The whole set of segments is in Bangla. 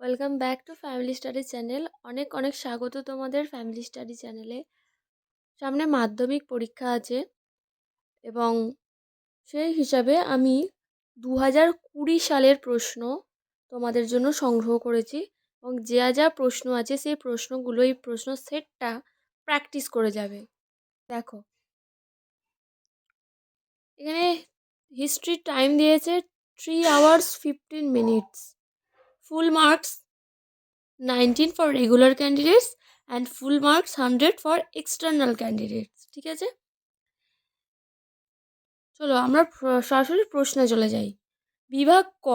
Welcome back to family study channel. অনেক অনেক স্বাগত তোমাদের ফ্যামিলি স্টাডি চ্যানেলে। সামনে মাধ্যমিক পরীক্ষা আছে এবং সেই হিসাবে আমি 2020 সালের প্রশ্ন তোমাদের জন্য সংগ্রহ করেছি এবং যা যা প্রশ্ন আছে সেই প্রশ্নগুলো এই প্রশ্ন সেটটা প্র্যাকটিস করে যাবে। দেখো, এখানে হিস্ট্রি টাইম দিয়েছে 3 hours 15 minutes। Full marks 19 for regular candidates and full marks 100 for external candidates। ঠিক আছে, চলো আমরা সরাসরি প্রশ্নে চলে যাই। বিভাগ ক,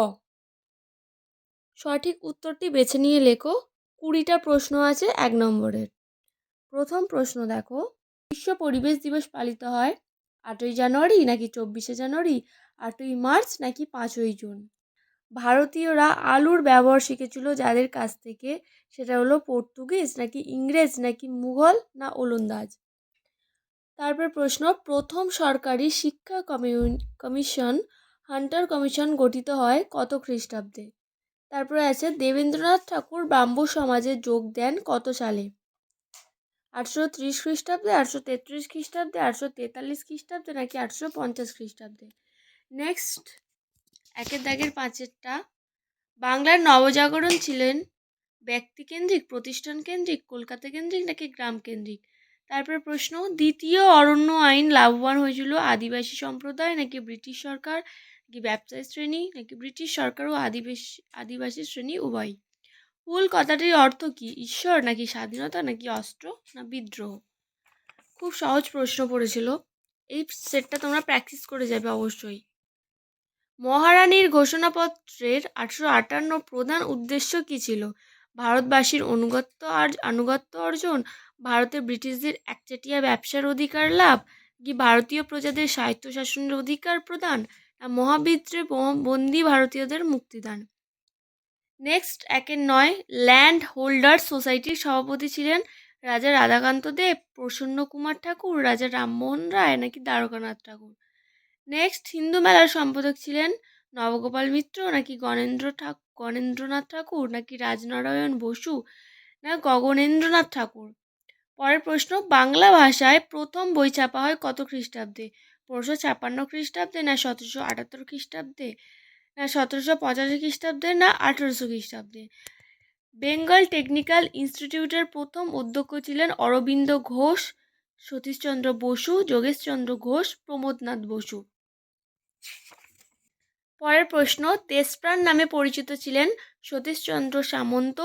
সঠিক উত্তরটি বেছে নিয়ে লেখো। 20টা প্রশ্ন আছে 1 নম্বরের। প্রথম প্রশ্ন দেখো, বিশ্ব পরিবেশ দিবস পালিত হয় 8ই জানুয়ারি নাকি 24শে জানুয়ারি, 8ই মার্চ নাকি 5ই জুন? ভারতীয়রা আলুর ব্যবহার শিখেছিল যাদের কাছ থেকে, সেটা হলো পর্তুগিজ নাকি ইংরেজ নাকি মুঘল না ওলন্দাজ? তারপর প্রশ্ন, প্রথম সরকারি শিক্ষা কমিশন হান্টার কমিশন গঠিত হয় কত খ্রিস্টাব্দে? তারপরে আছে দেবেন্দ্রনাথ ঠাকুর ব্রাহ্ম সমাজে যোগ দেন কত সালে? 830 খ্রিস্টাব্দে, 833 খ্রিস্টাব্দে, 843 খ্রিস্টাব্দে নাকি 850 খ্রিস্টাব্দে? নেক্সট, একের দাগের পাঁচেরটা, বাংলার নবজাগরণ ছিলেন ব্যক্তিকেন্দ্রিক, প্রতিষ্ঠান কেন্দ্রিক, কলকাতা কেন্দ্রিক নাকি গ্রাম কেন্দ্রিক? তারপর প্রশ্ন, দ্বিতীয় অরণ্য আইন লাভবান হয়েছিল আদিবাসী সম্প্রদায় নাকি ব্রিটিশ সরকার, নাকি ব্যবসায়ী শ্রেণী নাকি ব্রিটিশ সরকার ও আদিবাসী শ্রেণী উভয়? হুল কথাটির অর্থ কি? ঈশ্বর নাকি স্বাধীনতা নাকি অস্ত্র না বিদ্রোহ? খুব সহজ প্রশ্ন পড়েছিল, এই সেটটা তোমরা প্র্যাকটিস করে যাবে অবশ্যই। মহারানীর ঘোষণাপত্রের 1858 প্রধান উদ্দেশ্য কী ছিল? ভারতবাসীর আনুগত্য অর্জন, ভারতে ব্রিটিশদের একচেটিয়া ব্যবসার অধিকার লাভ, কি ভারতীয় প্রজাদের স্বায়ত্তশাসনের অধিকার প্রদান, না মহাবিদ্রে বন্দী ভারতীয়দের মুক্তিদান? নেক্সট, 1-9, ল্যান্ড হোল্ডার সোসাইটির সভাপতি ছিলেন রাজা রাধাকান্ত দেব, প্রসন্ন কুমার ঠাকুর, রাজা রামমোহন রায় নাকি দ্বারকানাথ ঠাকুর? নেক্সট, হিন্দু মেলার সম্পাদক ছিলেন নবগোপাল মিত্র নাকি গণেন্দ্রনাথ ঠাকুর নাকি রাজনারায়ণ বসু না গগনেন্দ্রনাথ ঠাকুর? পরের প্রশ্ন, বাংলা ভাষায় প্রথম বই ছাপা হয় কত খ্রিস্টাব্দে? 1556 খ্রিস্টাব্দে না 1778 খ্রিস্টাব্দে না 1785 খ্রিস্টাব্দে না 1800 খ্রিস্টাব্দে? বেঙ্গল টেকনিক্যাল ইনস্টিটিউটের প্রথম অধ্যক্ষ ছিলেন অরবিন্দ ঘোষ, সতীশচন্দ্র বসু, যোগেশচন্দ্র ঘোষ, প্রমোদনাথ বসু। পরের প্রশ্ন, দেশপ্রাণ নামে পরিচিত ছিলেন সতীশচন্দ্র সামন্ত,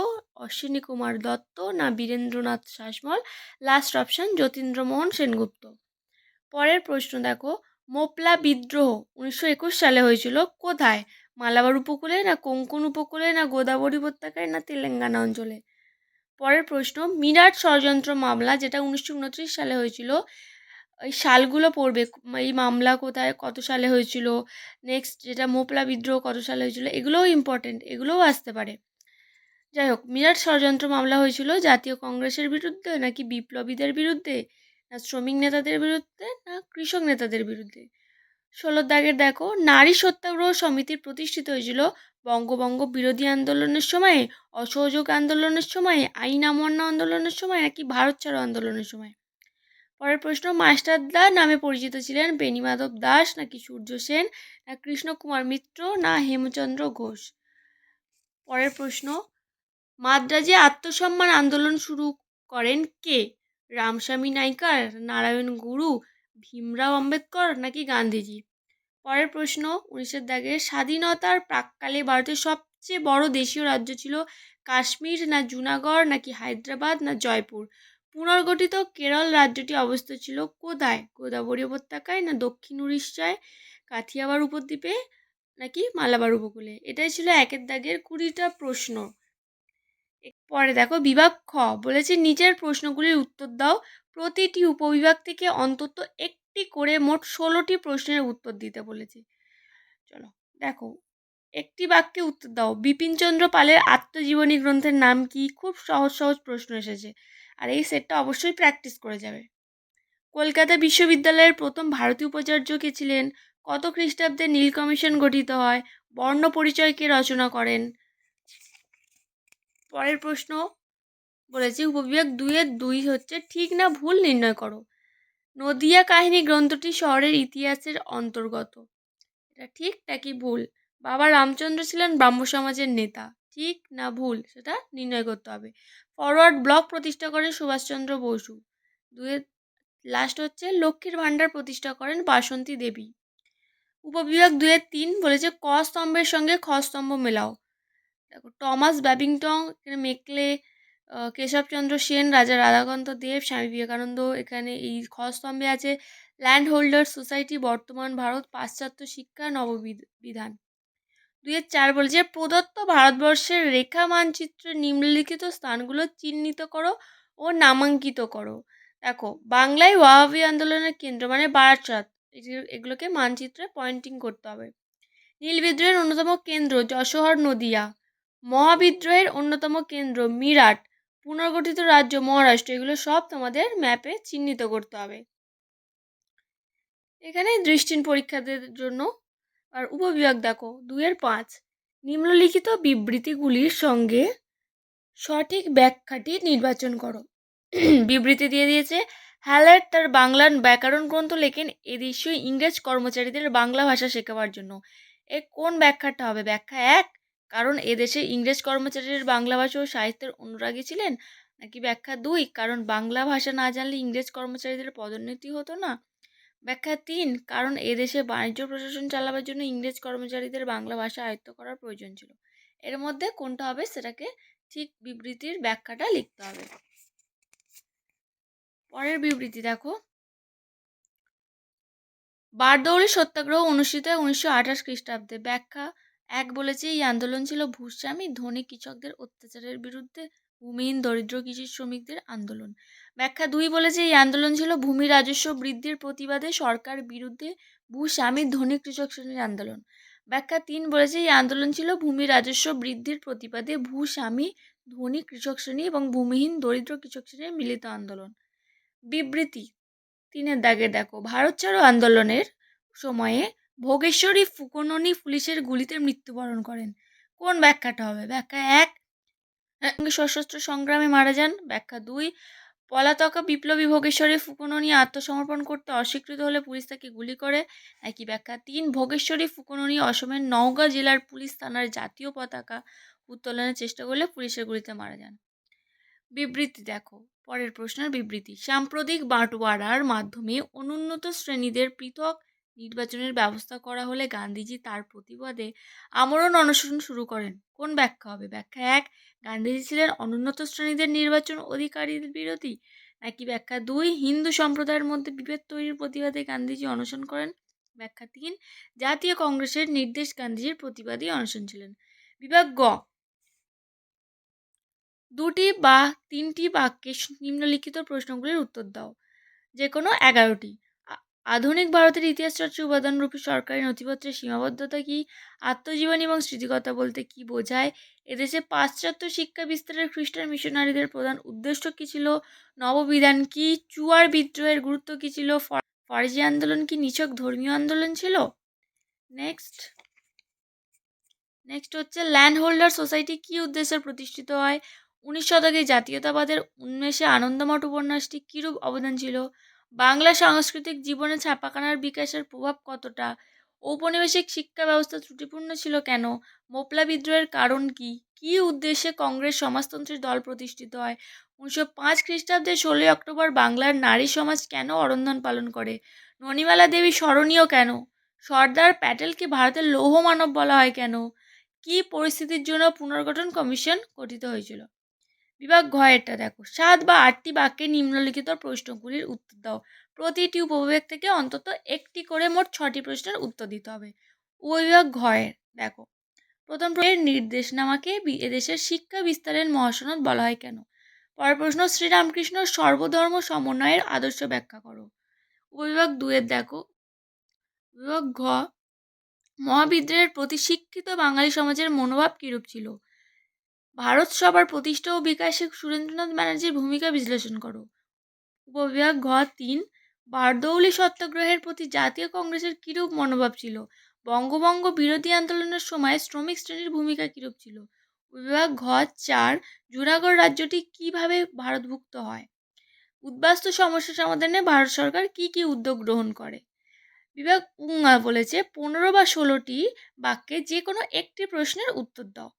অশ্বিনী কুমার দত্ত না বীরেন্দ্রনাথ শাসমল? Last option Jatindramohan Sengupta. পরের প্রশ্ন দেখো, মোপলা বিদ্রোহ 1921 সালে হয়েছিল কোথায়? মালাবার উপকূলে না কোঙ্কণ উপকূলে না গোদাবরী উপত্যকায় না তেলেঙ্গানা অঞ্চলে? পরের প্রশ্ন, মিরাট ষড়যন্ত্র মামলা যেটা 1929 সালে হয়েছিল, ওই সালগুলো পড়বে, এই মামলা কোথায় কত সালে হয়েছিল, নেক্সট যেটা মোপলা বিদ্রোহ কত সালে হয়েছিল, এগুলোও ইম্পর্টেন্ট, এগুলোও আসতে পারে। যাই হোক, মিরাট ষড়যন্ত্র মামলা হয়েছিল জাতীয় কংগ্রেসের বিরুদ্ধে নাকি বিপ্লবীদের বিরুদ্ধে না শ্রমিক নেতাদের বিরুদ্ধে না কৃষক নেতাদের বিরুদ্ধে? 16 দাগের দেখো, নারী সত্যাগ্রহ সমিতি প্রতিষ্ঠিত হয়েছিল বঙ্গভঙ্গ বিরোধী আন্দোলনের সময়ে, অসহযোগ আন্দোলনের সময়ে, আইন অমান্য আন্দোলনের সময় নাকি ভারত ছাড়ো আন্দোলনের সময়? পরের প্রশ্ন, মাস্টারদা নামে পরিচিত ছিলেন বেণীমাধব দাস নাকি সূর্য সেন না কৃষ্ণকুমার মিত্র না হেমচন্দ্র ঘোষ? পরের প্রশ্ন, মাদ্রাজে আত্মসম্মান আন্দোলন শুরু করেন কে? রামস্বামী নাইকার, নারায়ণ গুরু, ভীমরাও আম্বেদকর নাকি গান্ধীজি? পরের প্রশ্ন, 19 দাগের, স্বাধীনতার প্রাক্কালে ভারতের সবচেয়ে বড় দেশীয় রাজ্য ছিল কাশ্মীর না জুনাগড় নাকি হায়দ্রাবাদ না জয়পুর? পুনর্গঠিত কেরল রাজ্যটি অবস্থিত ছিল কোথায়? গোদাবরী উপত্যকায় না দক্ষিণ উড়িষ্যায়, কাথিয়াওয়াড় উপদ্বীপে নাকি মালাবার উপকূলে? এটাই ছিল 1 দাগের 20টা প্রশ্ন। পরে দেখো, বিভাগ খ বলেছে নিচের প্রশ্নগুলির উত্তর দাও, প্রতিটি উপবিভাগ থেকে অন্তত একটি করে মোট 16টি প্রশ্নের উত্তর দিতে বলেছে। চলো দেখো, একটি বাক্যে উত্তর দাও, বিপিনচন্দ্র পালের আত্মজীবনী গ্রন্থের নাম কি? খুব সহজ সহজ প্রশ্ন এসেছে, আর এই সেটটা অবশ্যই প্র্যাকটিস করে যাবে। কলকাতা বিশ্ববিদ্যালয়ের প্রথম ভারতীয় উপাচার্য কে ছিলেন? কত খ্রিস্টাব্দে নীল কমিশন গঠিত হয়? বর্ণ পরিচয় কে রচনা করেন? পরের প্রশ্ন বলেছি উপবিভাগ 2-2 হচ্ছে ঠিক না ভুল নির্ণয় করো। নদিয়া কাহিনী গ্রন্থটি শহরের ইতিহাসের অন্তর্গত, এটা ঠিক নাকি ভুল? বাবা রামচন্দ্র ছিলেন ব্রাহ্ম সমাজের নেতা, ঠিক না ভুল সেটা নির্ণয় করতে হবে। ফরওয়ার্ড ব্লক প্রতিষ্ঠা করেন সুভাষচন্দ্র বসু। 2 লাস্ট হচ্ছে লক্ষ্মীর ভাণ্ডার প্রতিষ্ঠা করেন বাসন্তী দেবী। উপবিভাগ 2-3 বলেছে ক স্তম্ভের সঙ্গে খ স্তম্ভ মেলাও। দেখো টমাস ব্যাবিংটন, এখানে মেকলে, কেশবচন্দ্র সেন, রাজা রাধাকান্ত দেব, স্বামী বিবেকানন্দ। এখানে এই খ স্তম্ভে আছে ল্যান্ড হোল্ডার সোসাইটি, বর্তমান ভারত, পাশ্চাত্য শিক্ষা, নববিধান। 2-4 বলেছে প্রদত্ত ভারতবর্ষের রেখা মানচিত্রে নিম্নলিখিত স্থানগুলো চিহ্নিত করো ও নামাঙ্কিত করো। দেখো বাংলায় ওয়াহাবি আন্দোলনের কেন্দ্র মানে বারাসত, এগুলোকে মানচিত্রে পয়েন্টিং করতে হবে। নীল বিদ্রোহের অন্যতম কেন্দ্র যশোহর নদিয়া। মহাবিদ্রোহের অন্যতম কেন্দ্র মিরাট। পুনর্গঠিত রাজ্য মহারাষ্ট্র। এগুলো সব তোমাদের ম্যাপে চিহ্নিত করতে হবে। এখানে দৃষ্টিহীন পরীক্ষাদের জন্য। আর উপবিভাগ দেখো 2-5 নিম্নলিখিত বিবৃতিগুলির সঙ্গে সঠিক ব্যাখ্যাটি নির্বাচন করো। বিবৃতি দিয়ে দিয়েছে হ্যালেট তার বাংলার ব্যাকরণ গ্রন্থ লেখেন এদেশীয় ইংরেজ কর্মচারীদের বাংলা ভাষা শেখাবার জন্য। কোন ব্যাখ্যাটা হবে? ব্যাখ্যা 1 কারণ এদেশে ইংরেজ কর্মচারীদের বাংলা ভাষা ও সাহিত্যের অনুরাগী ছিলেন, নাকি ব্যাখ্যা 2 কারণ বাংলা ভাষা না জানলে ইংরেজ কর্মচারীদের পদোন্নতি হতো না, ব্যাখ্যা 3 কারণ এদেশে বাণিজ্য প্রশাসন চালাবার জন্য ইংরেজ কর্মচারীদের বাংলা ভাষা আয়ত্ত করার প্রয়োজন ছিল। এর মধ্যে কোনটা হবে সেটাকে ঠিক বিবৃতির ব্যাখ্যাটা লিখতে হবে। পরের বিবৃতি দেখো বারদৌলি সত্যাগ্রহ অনুষ্ঠিত হয় 1928 খ্রিস্টাব্দে। ব্যাখ্যা 1 বলেছে এই আন্দোলন ছিল ভূস্বামী ধনী কৃষকদের অত্যাচারের বিরুদ্ধে ভূমিহীন দরিদ্র কৃষি শ্রমিকদের আন্দোলন। ব্যাখ্যা 2 বলেছে এই আন্দোলন ছিল ভূমি রাজস্ব বৃদ্ধির প্রতিবাদে সরকার বিরুদ্ধে ভূস্বামী ধনী কৃষক শ্রেণীর আন্দোলন। ব্যাখ্যা 3 বলেছে এই আন্দোলন ছিল ভূমি রাজস্ব বৃদ্ধির প্রতিবাদে ভূস্বামী ধনী কৃষক শ্রেণী এবং ভূমিহীন দরিদ্র কৃষক শ্রেণীর মিলিত আন্দোলন। বিবৃতি 3-এর দাগে দেখো ভারত ছাড়ো আন্দোলনের সময়ে ভোগেশ্বরী ফুকননি পুলিশের গুলিতে মৃত্যুবরণ করেন। কোন ব্যাখ্যাটা হবে? ব্যাখ্যা 1 সশস্ত্র সংগ্রামে মারা যান। ব্যাখ্যা 2 পলাতকা বিপ্লবী ভোগেশ্বরী ফুকননি আত্মসমর্পণ করতে অস্বীকৃত হলে পুলিশ তাকে গুলি করে, নাকি ব্যাখ্যা 3 ভোগেশ্বরী ফুকননি অসমের নওগাঁ জেলার পুলিশ থানার জাতীয় পতাকা উত্তোলনের চেষ্টা করলে পুলিশের গুলিতে মারা যান। বিবৃতি দেখো পরের প্রশ্নের বিবৃতি সাম্প্রতিক বাঁটোয়ারার মাধ্যমে অনুন্নত শ্রেণীদের পৃথক নির্বাচনের ব্যবস্থা করা হলে গান্ধীজি তার প্রতিবাদে আমরণ অনশন শুরু করেন। কোন ব্যাখ্যা হবে? ব্যাখ্যা 1 গান্ধীজি ছিলেন অনুন্নত শ্রেণীদের নির্বাচন অধিকারীর বিরোধী, নাকি ব্যাখ্যা 2 হিন্দু সম্প্রদায়ের মধ্যে বিভেদ তৈরির প্রতিবাদে গান্ধীজি অনশন করেন। ব্যাখ্যা 3 জাতীয় কংগ্রেসের নির্দেশ গান্ধীজির প্রতিবাদী অনশন ছিলেন। বিভাগ গ 2টি বা 3টি বাক্যে নিম্নলিখিত প্রশ্নগুলির উত্তর দাও, যে কোনো 11টি। আধুনিক ভারতের ইতিহাস চর্চার উপাদানরূপী সরকারি নথিপত্রের সীমাবদ্ধতা কি? আত্মজীবনী এবং স্মৃতিকথা বলতে কি বোঝায়? এদেশে পাশ্চাত্য শিক্ষা বিস্তারের খ্রিস্টান মিশনারিদের প্রধান উদ্দেশ্য কী ছিল? নববিধান কি? চুয়ার বিদ্রোহের গুরুত্ব কী ছিল? ফরাজি আন্দোলন কি নিছক ধর্মীয় আন্দোলন ছিল? নেক্সট হচ্ছে ল্যান্ড হোল্ডার সোসাইটি কি উদ্দেশ্যে প্রতিষ্ঠিত হয়? 19 শতকে জাতীয়তাবাদের উন্মেষে আনন্দমঠ উপন্যাসটি কীরূপ অবদান ছিল? বাংলা সাংস্কৃতিক জীবনে ছাপাখানার বিকাশের প্রভাব কতটা? ঔপনিবেশিক শিক্ষা ব্যবস্থা ত্রুটিপূর্ণ ছিল কেন? মোপলা বিদ্রোহের কারণ কি? কী উদ্দেশ্যে কংগ্রেস সমাজতন্ত্রী দল প্রতিষ্ঠিত হয়? 1905 খ্রিস্টাব্দে 16 অক্টোবর বাংলার নারী সমাজ কেন অরন্ধন পালন করে? ননিমালা দেবী স্মরণীয় কেন? সর্দার প্যাটেলকে ভারতের লৌহ মানব বলা হয় কেন? কি পরিস্থিতির জন্য পুনর্গঠন কমিশন গঠিত হয়েছিল? বিভাগ ঘ এটা দেখো 7 বা 8টি বাক্যে নিম্নলিখিত প্রশ্নগুলির উত্তর দাও। প্রতিটি উপবিভাগ থেকে অন্তত একটি করে মোট 6টি প্রশ্নের উত্তর দিতে হবে। উপবিভাগ ঘ দেখো প্রথম প্রশ্নের নির্দেশনামাকে এদেশের শিক্ষা বিস্তারের মহাসনদ বলা হয় কেন? পরের প্রশ্ন শ্রীরামকৃষ্ণ সর্বধর্ম সমন্বয়ের আদর্শ ব্যাখ্যা করো। উপবিভাগ 2 দেখো বিভাগ ঘ মহাবিদ্রোহের প্রতি শিক্ষিত বাঙালি সমাজের মনোভাব কিরূপ ছিল? ভারত সভার প্রতিষ্ঠা ও বিকাশে সুরেন্দ্রনাথ ব্যানার্জির ভূমিকা বিশ্লেষণ করো। উপবিভাগ ঘ 3 বারদৌলি সত্যাগ্রহের প্রতি জাতীয় কংগ্রেসের কিরূপ মনোভাব ছিল? বঙ্গভঙ্গ বিরোধী আন্দোলনের সময় শ্রমিক শ্রেণীর ভূমিকা কিরূপ ছিল? বিভাগ ঘ ৪ জুনাগড় রাজ্যটি কিভাবে ভারতভুক্ত হয়? উদ্বাস্তু সমস্যা সমাধানে ভারত সরকার কি কি উদ্যোগ গ্রহণ করে? বিভাগ বলেছে 15 বা 16টি বাক্যে যে কোনো একটি প্রশ্নের উত্তর দাও।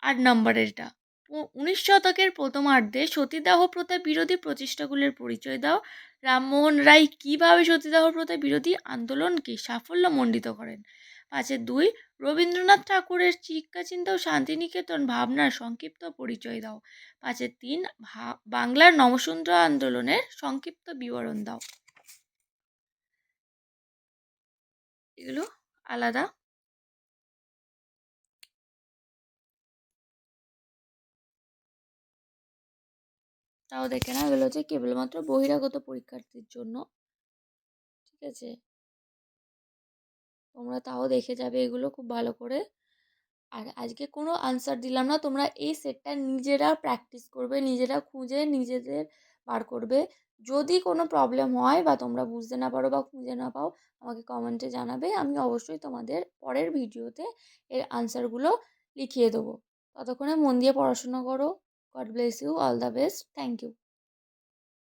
8 নম্বরের এটা 19 শতকের প্রথমার্ধে সতীদাহ প্রথা বিরোধী প্রচেষ্টাগুলির পরিচয় দাও। রামমোহন রায় কিভাবে সতীদাহ প্রথা বিরোধী আন্দোলনকে সাফল্যমণ্ডিত করেন? 5-2 রবীন্দ্রনাথ ঠাকুরের শিক্ষা চিন্তা ও শান্তিনিকেতন ভাবনার সংক্ষিপ্ত পরিচয় দাও। 5-3 বাংলার নমসূত্র আন্দোলনের সংক্ষিপ্ত বিবরণ দাও। এগুলো আলাদা। তাও দেখে না, এগুলো হচ্ছে কেবলমাত্র বহিরাগত পরীক্ষার্থীর জন্য, ঠিক আছে? তোমরা তাও দেখে যাবে এগুলো খুব ভালো করে। আর আজকে কোনো আনসার দিলাম না, তোমরা এই সেটটা নিজেরা প্র্যাকটিস করবে, নিজেরা খুঁজে নিজেদের বার করবে। যদি কোনো প্রবলেম হয় বা তোমরা বুঝতে না পারো বা খুঁজে না পাও, আমাকে কমেন্টে জানাবে, আমি অবশ্যই তোমাদের পরের ভিডিওতে এর আনসারগুলো লিখিয়ে দেবো। ততক্ষণে মন দিয়ে পড়াশোনা করো। God bless you, all the best, thank you.